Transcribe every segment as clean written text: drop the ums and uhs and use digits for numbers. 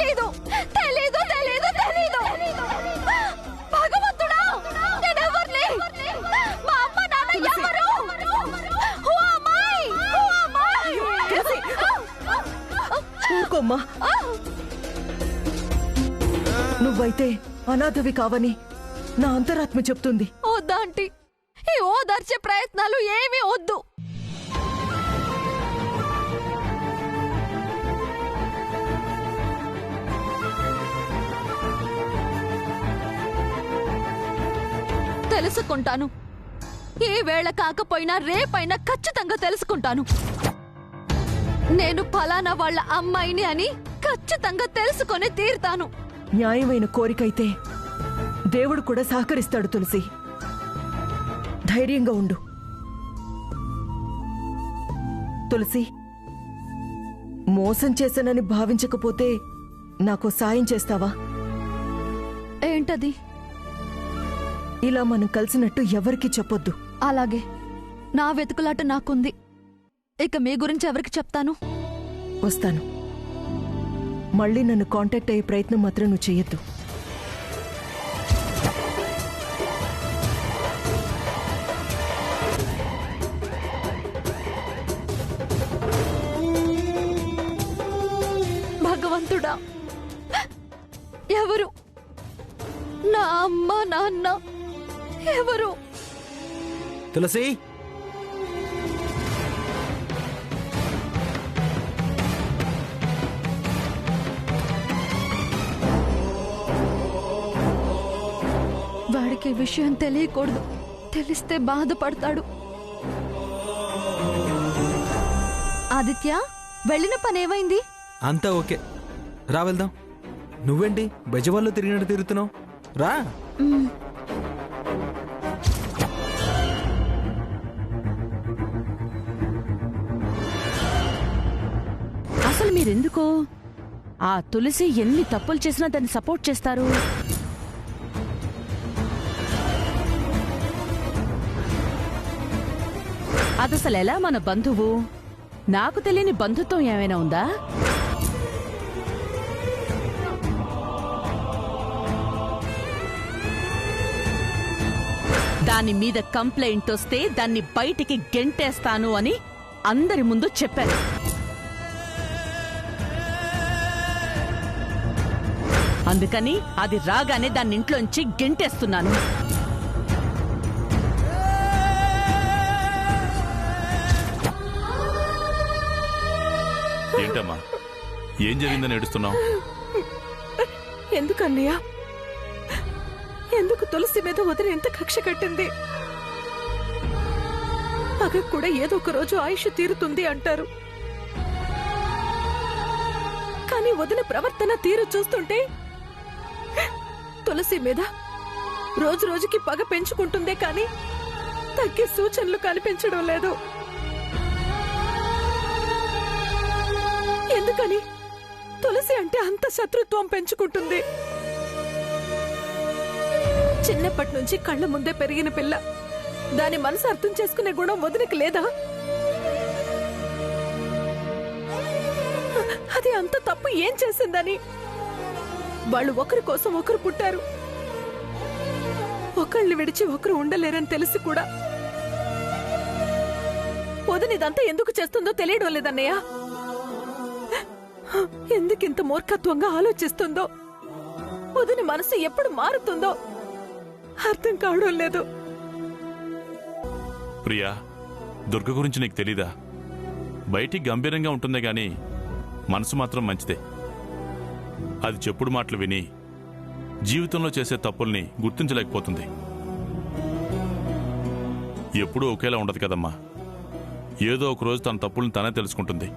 తెలీదు తెలీదు తెలీదు తెలీదు. భగవంతుడా, నేనెవర్ని? మా అమ్మ నాన్న ఎవరు? Who am I? Who am I? ఊరుకోమ్మా. నువ్వైతే అనాథవి కావని నా అంతరాత్మ చెప్తుంది. వద్దా ఆంటీ, ఈ ఓదార్చే ప్రయత్నాలు ఏమీ వద్దు. తెలుసుకుంటాను. ఏ వేళ కాకపోయినా రేపైనా ఖచ్చితంగా తెలుసుకుంటాను. నేను ఫలానా వాళ్ళ అమ్మాయిని అని ఖచ్చితంగా తెలుసుకొని తీరుతాను. న్యాయమైన కోరికైతే దేవుడు కూడా సహకరిస్తాడు తులసి. ధైర్యంగా ఉండు. తులసి, మోసం చేశానని భావించకపోతే నాకు సాయం చేస్తావా? ఏంటది? ఇలా మనం కలిసినట్టు ఎవరికీ చెప్పొద్దు. అలాగే. నా వెతుకులాట నాకుంది. ఇక మీ గురించి ఎవరికి చెప్తాను? వస్తాను. మళ్ళీ నన్ను కాంటాక్ట్ అయ్యే ప్రయత్నం మాత్రం నువ్వు చెయ్యొద్దు. భగవంతుడా, ఎవరు? నా అమ్మ నాన్న ఎవరు? తులసి, వాడికి విషయం తెలియకూడదు. తెలిస్తే బాధపడతాడు. ఆదిత్య, వెళ్ళిన పనేమైంది? అంతా ఓకే. రా వెళ్దాం. నువ్వేంటి బెజవాళ్ళు తిరిగినట్టు తిరుగుతున్నావు? రా. అసలు మీరెందుకు ఆ తులసి ఎన్ని తప్పులు చేసినా దాన్ని సపోర్ట్ చేస్తారు? అదసలు ఎలా మన బంధువు? నాకు తెలియని బంధుత్వం ఏమైనా ఉందా? దాని మీద కంప్లైంట్ వస్తే దాన్ని బయటికి గెంటేస్తాను అని అందరి ముందు చెప్పాను. అందుకని అది రాగానే దాన్ని ఇంట్లోంచి గెంటేస్తున్నాను. ఏంటమ్మా, ఏం జరిగిందని ఏడుస్తున్నావు? ఎందుకన్నయ్యా? ఎందుకు తులసి మీద వదిన ఎంత కక్ష కట్టింది? పగ కూడా ఏదో ఒక రోజు ఆయుష్ తీరుతుంది అంటారు. కానీ వదిన ప్రవర్తన తీరు చూస్తుంటే తులసి మీద రోజు రోజుకి పగ పెంచుకుంటుందే కానీ తగ్గే సూచనలు కనిపించడం లేదు. ఎందుకని తులసి అంటే అంత శత్రుత్వం పెంచుకుంటుంది? చిన్నప్పటి నుంచి కళ్ళ ముందే పెరిగిన పిల్ల. దాని మనసు అర్థం చేసుకునే గుణం వదినకి లేదా? అది అంత తప్పు ఏం చేసిందని? వాళ్ళు ఒకరి కోసం ఒకరు పుట్టారు. ఒకళ్ళని విడిచి ఒకరు ఉండలేరని తెలిసి కూడా వదిన ఇదంతా ఎందుకు చేస్తుందో తెలియడం లేదన్నయ్య. ఎందుకింత మూర్ఖత్వంగా ఆలోచిస్తుందో, వదిన మనసు ఎప్పుడు మారుతుందో అర్థం కావడం లేదు. ప్రియా, దుర్గ గురించి నీకు తెలీదా? బయటికి గంభీరంగా ఉంటుందే గాని మనసు మాత్రం మంచిదే. అది చెప్పుడు మాటలు విని జీవితంలో చేసే తప్పుల్ని గుర్తించలేకపోతుంది. ఎప్పుడూ ఒకేలా ఉండదు కదమ్మా. ఏదో ఒక రోజు తన తప్పుల్ని తనే తెలుసుకుంటుంది.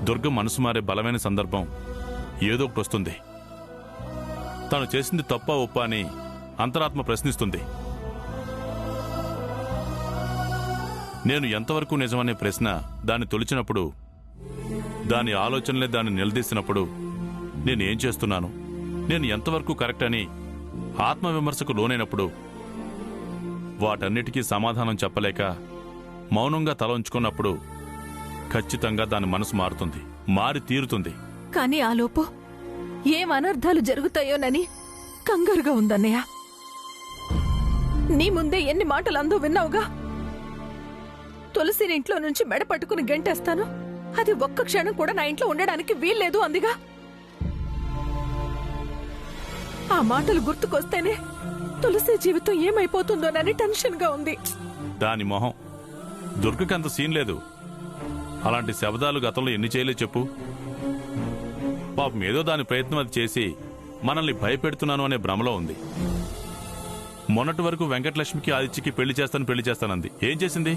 దుర్గ మనసు మారే బలమైన సందర్భం ఏదో ఒకటి వస్తుంది. తను చేసింది తప్పా ఒప్పా అని అంతరాత్మ ప్రశ్నిస్తుంది. నేను ఎంతవరకు నిజమనే ప్రశ్న దాన్ని తొలిచినప్పుడు, దాని ఆలోచనలే దాన్ని నిలదీసినప్పుడు నేనేం చేస్తున్నాను, నేను ఎంతవరకు కరెక్ట్ అని ఆత్మవిమర్శకు లోనైనప్పుడు వాటన్నిటికీ సమాధానం చెప్పలేక మౌనంగా తల ఉంచుకున్నప్పుడు ఖచ్చితంగా దాని మనసు మారుతుంది, మారి తీరుతుంది. కానీ ఆలోపు ఏం అనర్థాలు జరుగుతాయోనని కంగారుగా ఉందన్నయ్య. నీ ముందే ఎన్ని మాటలు అందో విన్నావుగా. తులసిని ఇంట్లో నుంచి మెడ పట్టుకుని గెంటేస్తాను, అది ఒక్క క్షణం కూడా నా ఇంట్లో ఉండడానికి వీల్లేదు అందిగా. ఆ మాటలు గుర్తుకొస్తేనే తులసి జీవితం ఏమైపోతుందోనని టెన్షన్ గా ఉంది. దాని మొహం, దుర్గకంత సీన్ లేదు. అలాంటి శబ్దాలు గతంలో ఎన్ని చేయలే చెప్పు. పాపం ఏదో దాని ప్రయత్నం అది చేసి మనల్ని భయపెడుతున్నాను అనే భ్రమలో ఉంది. మొన్నటి వరకు వెంకటలక్ష్మికి ఆదిత్యకి పెళ్లి చేస్తానంది. ఏం చేసింది?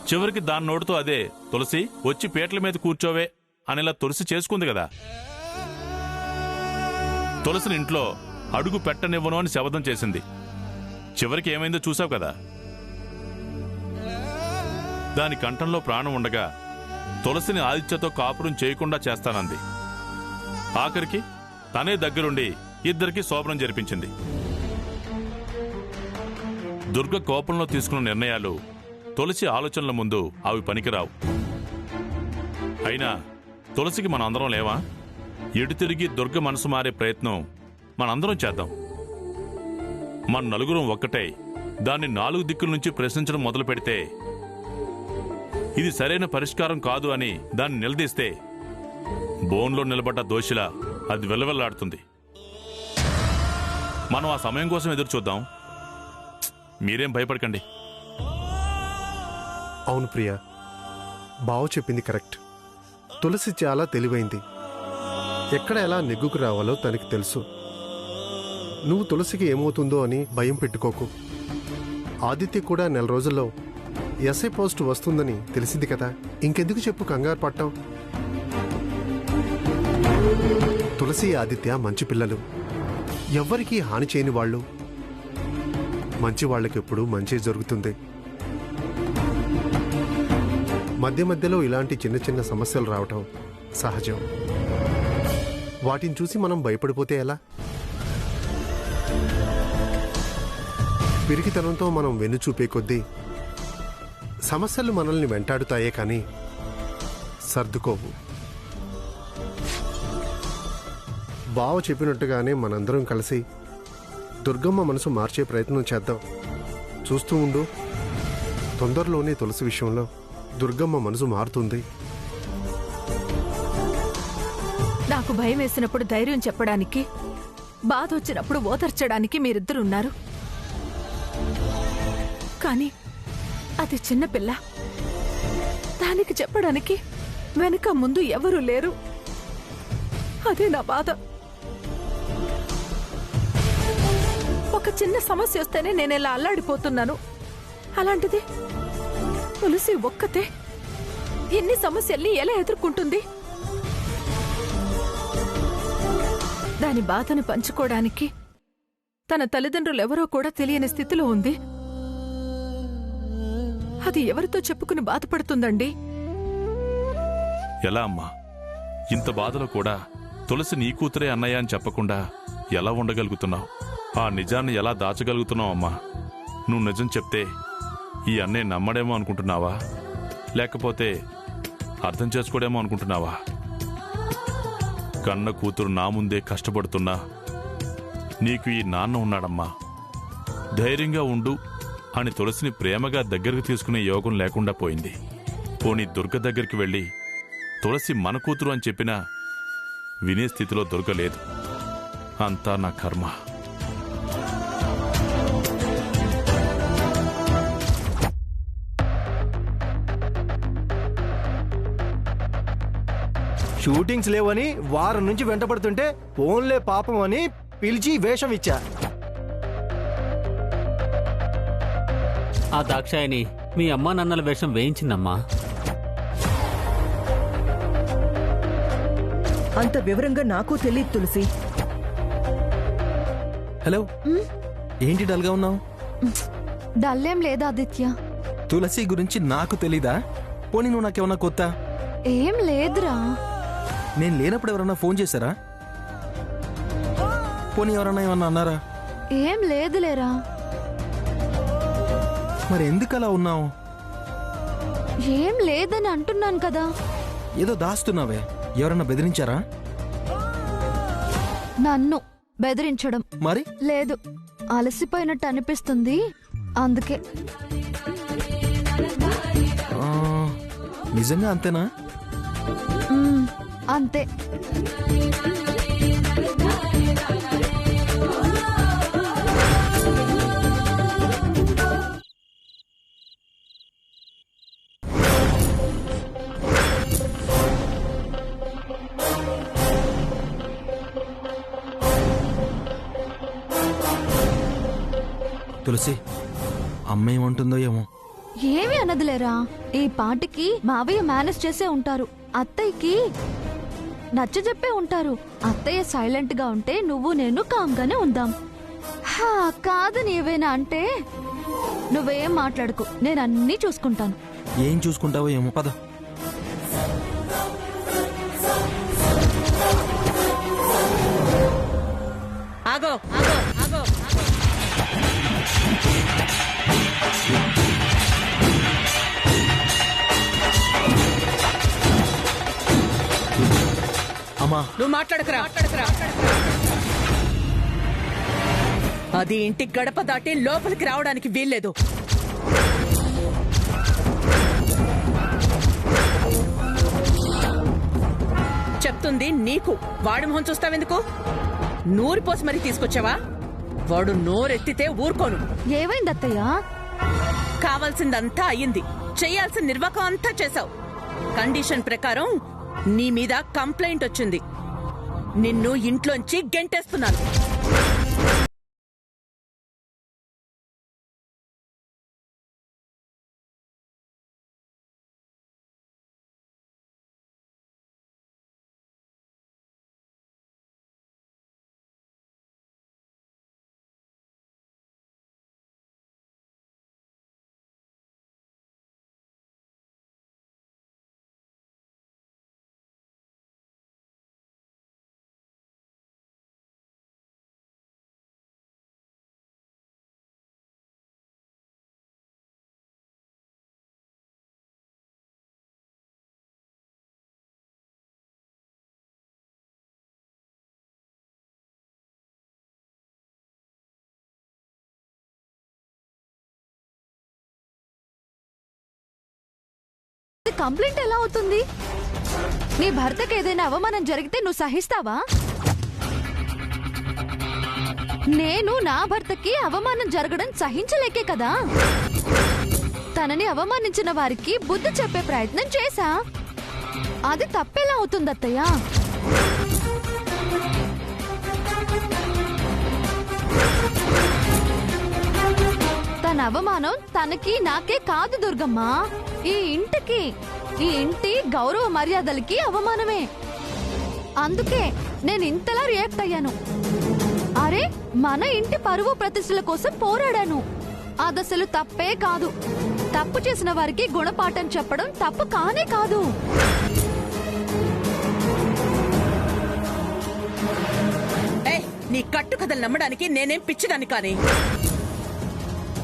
చివరికి దాని నోటితో అదే తులసి వచ్చి పీటల మీద కూర్చోవే అనేలా తులసి చేసుకుంది కదా. తులసిని ఇంట్లో అడుగు పెట్టనివ్వను అని శపథం చేసింది. చివరికి ఏమైందో చూసావు కదా. దాని కంఠంలో ప్రాణం ఉండగా తులసిని ఆదిత్యతో కాపురం చేయకుండా చేస్తానంది. ఆఖరికి తనే దగ్గరుండి ఇద్దరికి శోభనం జరిపించింది. దుర్గ కోపంలో తీసుకున్న నిర్ణయాలు తులసి ఆలోచనల ముందు అవి పనికిరావు. అయినా తులసికి మనందరం లేవా? ఎటు తిరిగి దుర్గ మనసు మారే ప్రయత్నం మనందరం చేద్దాం. మన నలుగురం ఒక్కటై దాన్ని 4 దిక్కుల నుంచి ప్రశ్నించడం మొదలు పెడితే, ఇది సరైన పరిష్కారం కాదు అని దాన్ని నిలదీస్తే బోన్లో నిలబడ్డ దోషిలా అది వెల్లవెల్లాడుతుంది. మనం ఆ సమయం కోసం ఎదురు చూద్దాం. మీరేం భయపడకండి. అవును ప్రియా, బావ చెప్పింది కరెక్ట్. తులసి చాలా తెలివైంది. ఎక్కడ ఎలా నెగ్గుకు రావాలో తనకి తెలుసు. నువ్వు తులసికి ఏమవుతుందో అని భయం పెట్టుకోకు. ఆదిత్య కూడా 4 రోజుల్లో ఎస్ఐ పోస్ట్ వస్తుందని తెలిసింది కదా. ఇంకెందుకు చెప్పు కంగారు పట్టాం. తులసి ఆదిత్య మంచి పిల్లలు, ఎవ్వరికీ హాని చేయని వాళ్ళు. మంచి వాళ్ళకెప్పుడు మంచి జరుగుతుంది. మధ్య మధ్యలో ఇలాంటి చిన్న చిన్న సమస్యలు రావటం సహజం. వాటిని చూసి మనం భయపడిపోతే ఎలా? పిరికితనంతో మనం వెన్ను చూపే కొద్దీ సమస్యలు మనల్ని వెంటాడుతాయే కానీ సర్దుకోవు. బావ చెప్పినట్టుగానే మనందరం కలిసి దుర్గమ్మ మనసు మార్చే ప్రయత్నం చేద్దాం. చూస్తూ ఉండు, తొందరలోనే తులసి విషయంలో దుర్గమ్మ మనసు మారుతుంది. నాకు భయం వేసినప్పుడు ధైర్యం చెప్పడానికి, బాధ వచ్చినప్పుడు ఓదార్చడానికి మీరిద్దరున్నారు. కానీ అది చిన్నపిల్ల, దానికి చెప్పడానికి వెనక ముందు ఎవరూ లేరు. అదే నా బాధ. ఒక చిన్న సమస్య వస్తేనే నేనెలా అల్లాడిపోతున్నాను. అలాంటిది తులసి ఒక్కతే ఎన్ని సమస్యల్ని ఎలా ఎదుర్కొంటుంది? దాని బాధను పంచుకోవడానికి తన తల్లిదండ్రులెవరో కూడా తెలియని స్థితిలో ఉంది. అది ఎవరితో చెప్పుకుని బాధపడుతుందండి? ఎలా అమ్మా? ఇంత బాధలో కూడా తులసి నీ కూతురే అన్నయ్య అని చెప్పకుండా ఎలా ఉండగలుగుతున్నావు? ఆ నిజాన్ని ఎలా దాచగలుగుతున్నావు అమ్మా? నువ్వు నిజం చెప్తే ఈ అన్నయ్య నమ్మడేమో అనుకుంటున్నావా? లేకపోతే అర్థం చేసుకోడేమో అనుకుంటున్నావా? కన్న కూతురు నా ముందే కష్టపడుతున్నా నీకు ఈ నాన్న ఉన్నాడమ్మా, ధైర్యంగా ఉండు అని తులసిని ప్రేమగా దగ్గరకు తీసుకునే యోగం లేకుండా పోయింది. పోనీ దుర్గ దగ్గరికి వెళ్ళి తులసి మన కూతురు అని చెప్పినా వినే స్థితిలో దొరకలేదు. అంతా నా కర్మ. షూటింగ్స్ లేవని వారం నుంచి వెంటపడుతుంటే ఫోన్లే పాపం అని పిలిచి వేషం ఇచ్చా. ఆ దాక్షాయిని మీ అమ్మా నాన్నల వేషం వేయించిందమ్మా. అంత వివరంగా నాకు తెలియదు తులసి. హలో, ఏంటి డల్గా ఉన్నావు? డల్లేం లేదా ఆదిత్య? తులసి గురించి నాకు తెలీదా? పోనీ నువ్వు నాకేమన్నా కొత్త? ఏం లేదురా. నేను లేనప్పుడు ఎవరన్నా ఫోన్ చేశారా? పోనీ ఎవరన్నా ఏమన్నా అన్నారా? ఏం లేదులేరా. మరి ఎందుకు అలా ఉన్నావు? ఏం లేదని అంటున్నాను కదా. ఏదో దాస్తున్నావే. ఎవరన్నా బెదిరించారా? నన్ను బెదిరించడం మరి లేదు, అలసిపోయినట్టు అనిపిస్తుంది అందుకే. ఆ, నిజంగా అంతేనా? అంతే. తులసి, అమ్మ ఏమంటుందో ఏమో. ఏమీ అన్నదిలేరా, ఈ పాటికి మావయ్య మేనేజ్ చేసే ఉంటారు. అత్తయ్యకి నచ్చజెప్పే ఉంటారు. అత్తయ్య సైలెంట్ గా ఉంటే నువ్వు నేను కామ్గానే ఉందాం. కాదని ఏవైనా అంటే నువ్వేం మాట్లాడుకో, నేను అన్నీ చూసుకుంటాను. ఏం చూసుకుంటావో ఏమో, పద. ఆగో ఆగో ఆగో. అమ్మా, నువ్వు మాట్లాడకరా. అది ఇంటి గడప దాటి లోపలికి రావడానికి వీల్లేదు. చెప్తుంది నీకు. వాడి మొహం చూస్తావెందుకు? నూరు పోసి మరీ తీసుకొచ్చావా? వాడు నోరెత్తితే ఊరుకోను. ఏమైంది అత్తయ్య? కావాల్సిందంతా అయ్యింది, చెయ్యాల్సిన నిర్వాకం అంతా చేశావు. కండిషన్ ప్రకారం నీ మీద కంప్లైంట్ వచ్చింది. నిన్ను ఇంట్లోంచి గెంటేస్తున్నాను. కంప్లైంట్ ఎలా అవుతుంది? నీ భర్తకి ఏదైనా అవమానం జరిగితే నువ్వు సహిస్తావా? నేను నా భర్తకి అవమానం జరగడం సహించలేకే కదా తనని అవమానించిన వారికి బుద్ధి చెప్పే ప్రయత్నం చేశా. అది తప్పేలా అవుతుంది అత్తయ్య? తన అవమానం తనకి నాకే కాదు దుర్గమ్మ, ఈ ఇంటికి, ఈ ఇంటి గౌరవ మర్యాదలకి అవమానమే. అందుకే నేను ఇంతలా రియాక్ట్ అయ్యాను. అరే, మన ఇంటి పరువు ప్రతిష్టల కోసం పోరాడాను. అదసలు తప్పే కాదు. తప్పు చేసిన వారికి గుణపాఠం చెప్పడం తప్పు కానే కాదు. నీ కట్టు కథలు నమ్మడానికి నేనేం పిచ్చిదాన్ని కాని.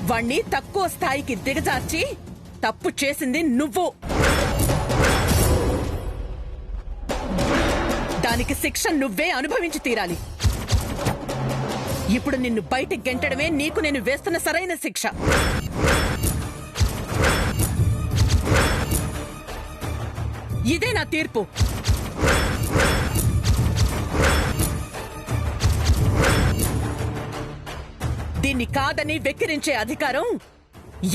వాణ్ణి తక్కువ స్థాయికి దిగజార్చి తప్పు చేసింది నువ్వు. దానికి శిక్ష నువ్వే అనుభవించి తీరాలి. ఇప్పుడు నిన్ను బయటికి గెంటడమే నీకు నేను వేస్తున్న సరైన శిక్ష. ఇదే నా తీర్పు. దీన్ని కాదని వెక్కిరించే అధికారం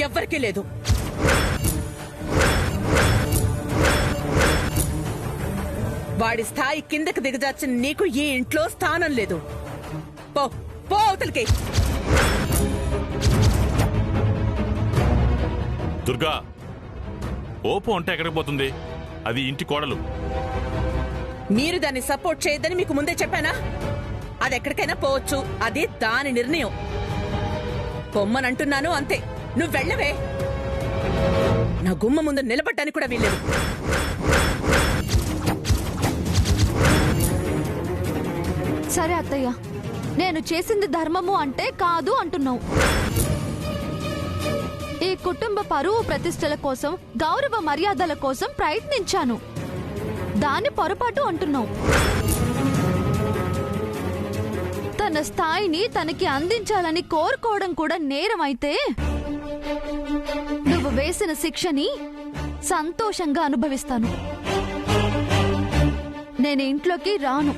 ఎవ్వరికీ లేదు. వాడి స్థాయి కిందకి దిగజార్చిన నీకు ఈ ఇంట్లో స్థానం లేదు. పో పో అవతలికి. దుర్గా, ఓపో అంటే ఎక్కడికి పోతుంది? అది ఇంటి కోడలు. మీరు దాన్ని సపోర్ట్ చేయొద్దని మీకు ముందే చెప్పానా? అది ఎక్కడికైనా పోవచ్చు, అది దాని నిర్ణయం. పొమ్మనంటున్నాను అంతే. నువ్వు వెళ్ళవే. నా గుమ్మ ముందు నిలబడ్డానికి కూడా వీల్లేదు. సరే అత్తయ్య, నేను చేసింది ధర్మము అంటే కాదు అంటున్నావు. ఈ కుటుంబ పరువు ప్రతిష్టల కోసం, గౌరవ మర్యాదల కోసం ప్రయత్నించాను. దాని పొరపాటు అంటున్నావు. తన స్థాయిని తనకి అందించాలని కోరుకోవడం కూడా నేరం అయితే నువ్వు వేసిన శిక్షని సంతోషంగా అనుభవిస్తాను. నేను ఇంట్లోకి రాను.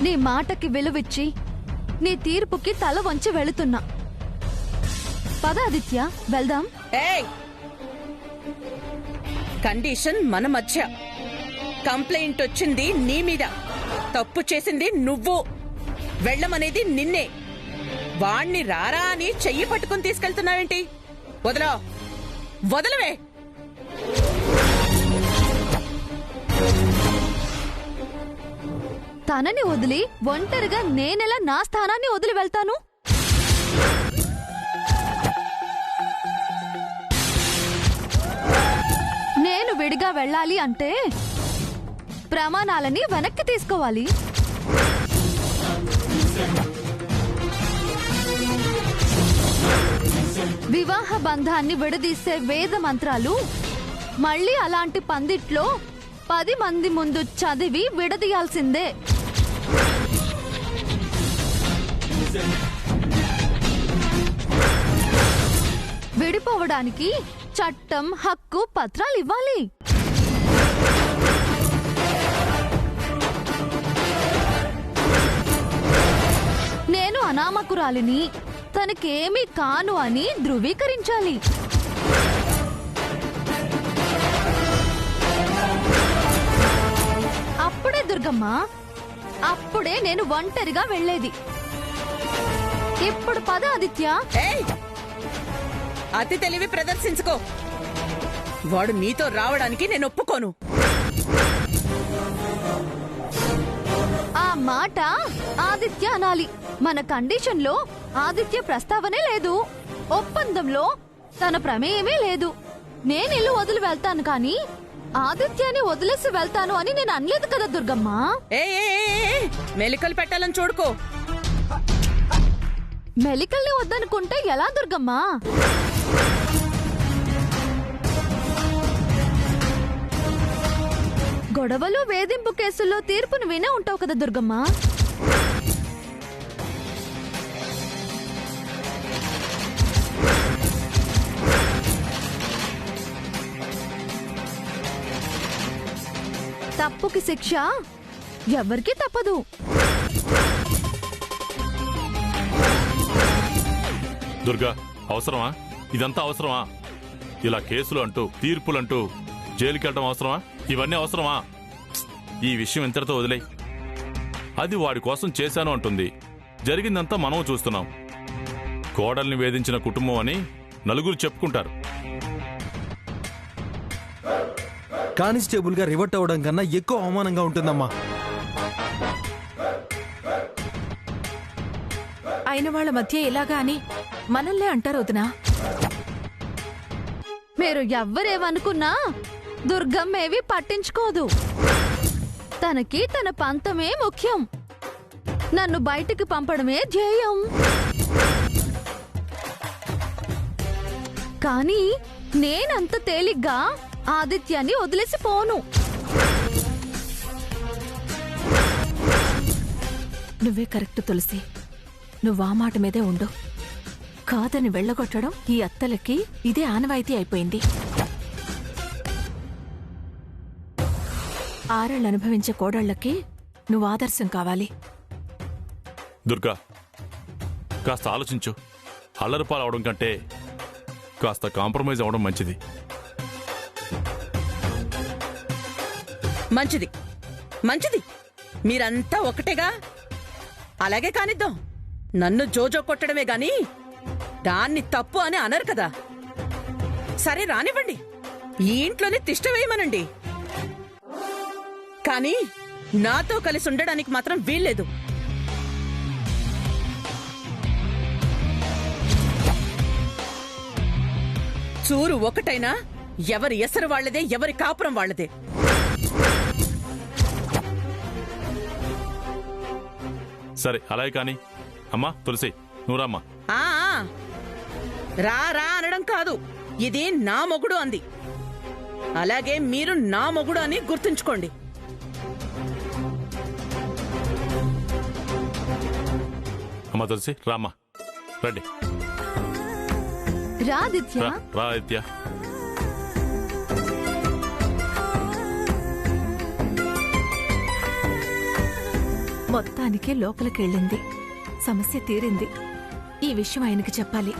నీ మాటకి విలువిచ్చి నీ తీర్పుకి తల వంచి వెళుతున్నా. పద ఆదిత్య, వెళ్దాం. ఏయ్, కండిషన్ మన మధ్య. కంప్లైంట్ వచ్చింది నీ మీద, తప్పు చేసింది నువ్వు. వెళ్ళమనేది నిన్నే. వాణ్ణి రారా అని చెయ్యి పట్టుకుని తీసుకెళ్తున్నావేంటి? వదలా, వదలవే. తనని వదిలి ఒంటరిగా నేనెలా నా స్థానాన్ని వదిలి వెళ్తాను? నేను విడిగా వెళ్ళాలి అంటే ప్రమాణాలని వెనక్కి తీసుకోవాలి. వివాహ బంధాన్ని విడదీసే వేద మంత్రాలు మళ్ళీ అలాంటి పందిట్లో 10 మంది ముందు చదివి విడదీయాల్సిందే. విడిపోవడానికి చట్టం, హక్కు, పత్రాలు ఇవ్వాలి. నేను అనామకురాలిని, తనకేమీ కాను అని ధృవీకరించాలి. అప్పుడే దుర్గమ్మ, అప్పుడే నేను ఒంటరిగా వెళ్లేది. ఇప్పుడు పద ఆదిత్య. ఏయ్, అతి తెలివి ప్రదర్శించుకో. వాడు నీతో రావడానికి నేను ఒప్పుకోను. ఆ మాట ఆదిత్య అనాలి. మన కండిషన్లో ఆదిత్య ప్రస్తావనే లేదు. ఒప్పందంలో తన ప్రమేయమే లేదు. నేను ఇల్లు వదిలి వెళ్తాను కానీ ఆదిత్యాన్ని వదిలేసి వెళ్తాను అని నేను అనలేదు కదా దుర్గమ్మ. మెలికలు పెట్టాలని చూడుకో. మెలికల్ని వద్దనుకుంటే ఎలా దుర్గమ్మ? గొడవలు, వేధింపు కేసుల్లో తీర్పును వినే ఉంటావు కదా దుర్గమ్మ. తప్పుకి శిక్ష ఎవరికీ తప్పదు. దుర్గా, అవసరమా? ఇదంతా అవసరమా? ఇలా కేసులు అంటూ, తీర్పులంటూ జైలుకెళ్ళడం అవసరమా? ఇవన్నీ అవసరమా? ఈ విషయం ఇంతటితో వదిలే. అది వాడి కోసం చేశాను అంటుంది. జరిగిందంతా మనం చూస్తున్నాం. కోడల్ని వేధించిన కుటుంబం అని నలుగురు చెప్పుకుంటారు. కానిస్టేబుల్ గా రివర్ట్ అవడం కన్నా ఎక్కువ అవమానంగా ఉంటుందమ్మా. అయిన వాళ్ళ మధ్య ఇలాగా అని మనల్నే అంటారు వదినా. మీరు ఎవ్వరేమనుకున్నా దుర్గమ్మేవి పట్టించుకోదు. తనకి తన పంతమే ముఖ్యం. నన్ను బయటికి పంపడమే ధ్యేయం. కానీ నేనంత తేలిగ్గా ఆదిత్యాన్ని వదిలేసి పోను. నువ్వే కరెక్ట్ తులసి. నువ్వు ఆ మాట మీదే ఉండు. కాదని వెళ్ళగొట్టడం ఈ అత్తలకి ఇదే ఆనవాయితీ అయిపోయింది. ఆరేళ్ళు అనుభవించే కోడళ్లకి నువ్వు ఆదర్శం కావాలి. దుర్గా, కాస్త ఆలోచించు. అల్లరిపాలు అవడం కంటే కాస్త కాంప్రమైజ్ అవడం మంచిది. మంచిది, మంచిది. మీరంతా ఒకటేగా, అలాగే కానిద్దాం. నన్ను జోజో కొట్టడమే గాని దాన్ని తప్పు అని అనరు కదా. సరే రానివ్వండి, ఈ ఇంట్లోనే తిష్ట వేయమనండి. కానీ నాతో కలిసి ఉండడానికి మాత్రం వీల్లేదు. చూరు ఒకటైనా ఎవరి ఎసరు వాళ్లదే, ఎవరి కాపురం వాళ్లదే. సరే అలాగే కానీ. అమ్మా తులసి, నువ్వు రామ్మా. ఆ రా రా అనడం కాదు, ఇది నా మొగుడు అంది. అలాగే మీరు నా మొగుడు అని గుర్తుంచుకోండి. అమ్మ తులసి రామ్మా, రండి. రాదిత్య, రా ఆదిత్య. మొత్తానికి లోపలికెళ్ళింది. సమస్య తీరింది. ఈ విషయం ఆయనకి చెప్పాలి.